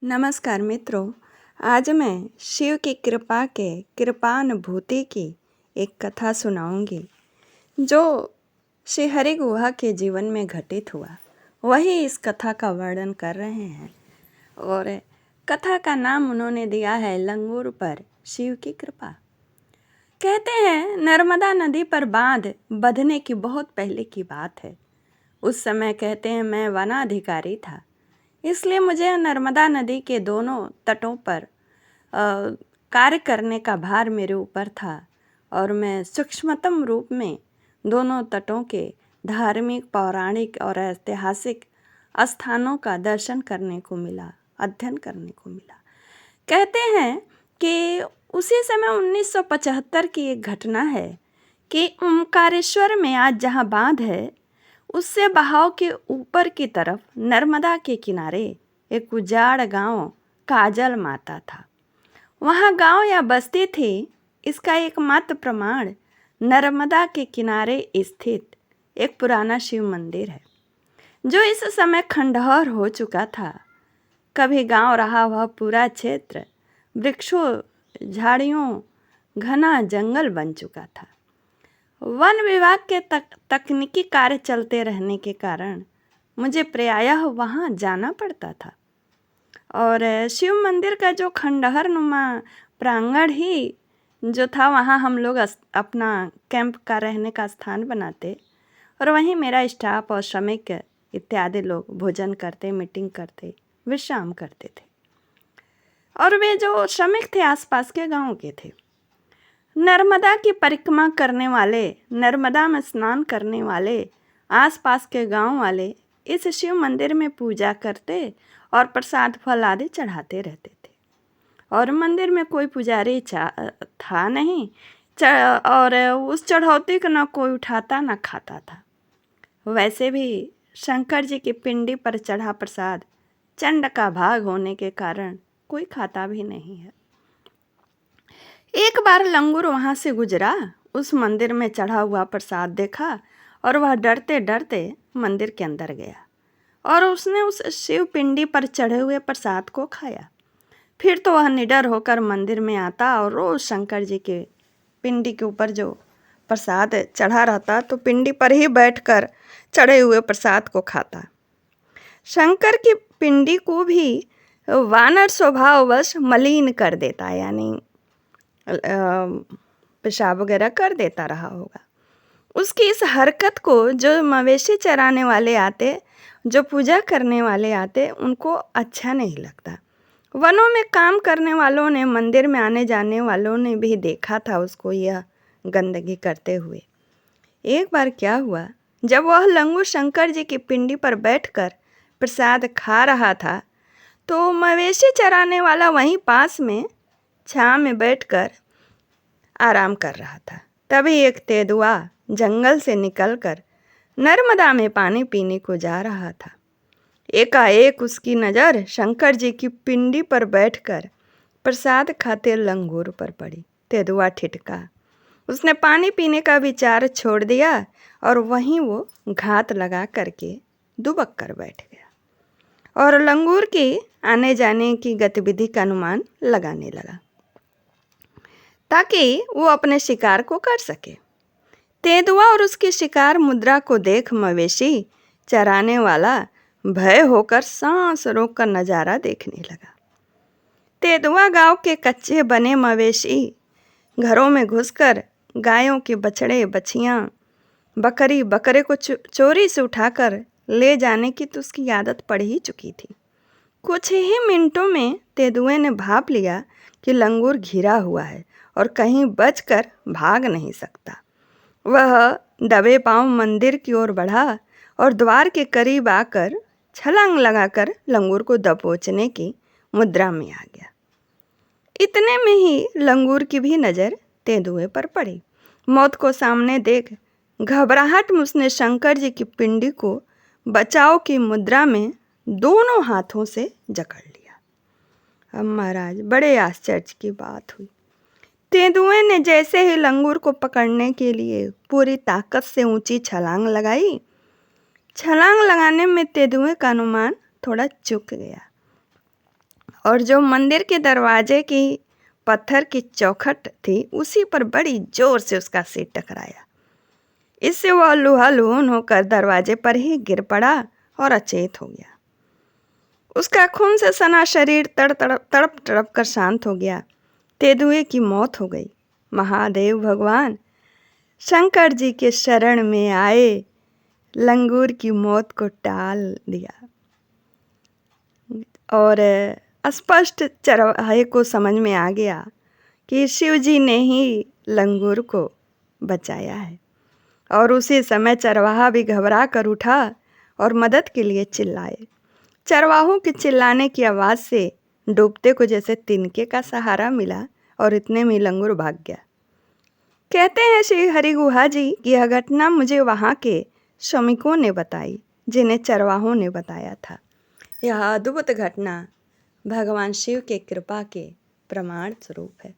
नमस्कार मित्रों। आज मैं शिव की कृपा के कृपानुभूति की एक कथा सुनाऊंगी जो श्री हरि गुहा के जीवन में घटित हुआ। वही इस कथा का वर्णन कर रहे हैं और कथा का नाम उन्होंने दिया है लंगूर पर शिव की कृपा। कहते हैं नर्मदा नदी पर बांध बंधने की बहुत पहले की बात है। उस समय कहते हैं मैं वनाधिकारी था, इसलिए मुझे नर्मदा नदी के दोनों तटों पर कार्य करने का भार मेरे ऊपर था और मैं सूक्ष्मतम रूप में दोनों तटों के धार्मिक, पौराणिक और ऐतिहासिक स्थानों का दर्शन करने को मिला, अध्ययन करने को मिला। कहते हैं कि उसी समय 1975 की एक घटना है कि ओमकारेश्वर में आज जहाँ बांध है उससे बहाव के ऊपर की तरफ नर्मदा के किनारे एक उजाड़ गांव काजल माता था। वहाँ गांव या बस्ती थी, इसका एकमात्र प्रमाण नर्मदा के किनारे स्थित एक पुराना शिव मंदिर है जो इस समय खंडहर हो चुका था। कभी गांव रहा वह पूरा क्षेत्र वृक्षों, झाड़ियों, घना जंगल बन चुका था। वन विभाग के तकनीकी कार्य चलते रहने के कारण मुझे प्रायः वहाँ जाना पड़ता था और शिव मंदिर का जो खंडहर नुमा प्रांगण ही जो था वहाँ हम लोग अपना कैंप का रहने का स्थान बनाते और वहीं मेरा स्टाफ और श्रमिक इत्यादि लोग भोजन करते, मीटिंग करते, विश्राम करते थे। और वे जो श्रमिक थे आसपास के गांव के थे। नर्मदा की परिक्रमा करने वाले, नर्मदा में स्नान करने वाले आसपास के गांव वाले इस शिव मंदिर में पूजा करते और प्रसाद फल आदि चढ़ाते रहते थे। और मंदिर में कोई पुजारी था नहीं और उस चढ़ौती को न कोई उठाता न खाता था। वैसे भी शंकर जी की पिंडी पर चढ़ा प्रसाद चंड का भाग होने के कारण कोई खाता भी नहीं है। एक बार लंगूर वहाँ से गुजरा, उस मंदिर में चढ़ा हुआ प्रसाद देखा और वह डरते डरते मंदिर के अंदर गया और उसने उस शिव पिंडी पर चढ़े हुए प्रसाद को खाया। फिर तो वह निडर होकर मंदिर में आता और रोज शंकर जी के पिंडी के ऊपर जो प्रसाद चढ़ा रहता तो पिंडी पर ही बैठकर चढ़े हुए प्रसाद को खाता। शंकर की पिंडी को भी वानर स्वभाववश मलिन कर देता, यानी पेशाब वगैरह कर देता रहा होगा। उसकी इस हरकत को जो मवेशी चराने वाले आते, जो पूजा करने वाले आते, उनको अच्छा नहीं लगता। वनों में काम करने वालों ने, मंदिर में आने जाने वालों ने भी देखा था उसको यह गंदगी करते हुए। एक बार क्या हुआ, जब वह लंगूर शंकर जी की पिंडी पर बैठकर प्रसाद खा रहा था तो मवेशी चराने वाला वहीं पास में छांव में बैठकर आराम कर रहा था। तभी एक तेंदुआ जंगल से निकलकर नर्मदा में पानी पीने को जा रहा था। एकाएक उसकी नज़र शंकर जी की पिंडी पर बैठकर प्रसाद खाते लंगूर पर पड़ी। तेंदुआ ठिठका, उसने पानी पीने का विचार छोड़ दिया और वहीं वो घात लगा करके दुबक कर बैठ गया और लंगूर की आने जाने की गतिविधि का अनुमान लगाने लगा ताकि वो अपने शिकार को कर सके। तेंदुआ और उसकी शिकार मुद्रा को देख मवेशी चराने वाला भय होकर सांस रोककर नज़ारा देखने लगा। तेंदुआ गांव के कच्चे बने मवेशी घरों में घुसकर गायों के बछड़े, बछियां, बकरी, बकरे को चोरी से उठाकर ले जाने की तो उसकी आदत पड़ ही चुकी थी। कुछ ही मिनटों में तेंदुए ने भाप लिया कि लंगूर घिरा हुआ है और कहीं बचकर भाग नहीं सकता। वह दबे पांव मंदिर की ओर बढ़ा और द्वार के करीब आकर छलांग लगाकर लंगूर को दबोचने की मुद्रा में आ गया। इतने में ही लंगूर की भी नज़र तेंदुए पर पड़ी। मौत को सामने देख घबराहट में उसने शंकर जी की पिंडी को बचाव की मुद्रा में दोनों हाथों से जकड़ लिया। अब महाराज बड़े आश्चर्य की बात हुई। तेंदुए ने जैसे ही लंगूर को पकड़ने के लिए पूरी ताकत से ऊंची छलांग लगाई, छलांग लगाने में तेंदुए का अनुमान थोड़ा चूक गया और जो मंदिर के दरवाजे की पत्थर की चौखट थी उसी पर बड़ी जोर से उसका सिर टकराया। इससे वह लुहालुहन होकर दरवाजे पर ही गिर पड़ा और अचेत हो गया। उसका खून से सना शरीर तड़प तड़प कर शांत हो गया। तेंदुए की मौत हो गई। महादेव भगवान शंकर जी के शरण में आए, लंगूर की मौत को टाल दिया और स्पष्ट चरवाहे को समझ में आ गया कि शिव जी ने ही लंगूर को बचाया है। और उसी समय चरवाहा भी घबरा कर उठा और मदद के लिए चिल्लाए। चरवाहों के चिल्लाने की आवाज़ से डूबते को जैसे तिनके का सहारा मिला और इतने में लंगूर भाग गया। कहते हैं श्री हरि गुहा जी कि यह घटना मुझे वहाँ के श्रमिकों ने बताई, जिन्हें चरवाहों ने बताया था। यह अद्भुत घटना भगवान शिव के कृपा के प्रमाण स्वरूप है।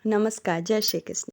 नमस्कार। जय श्री कृष्ण।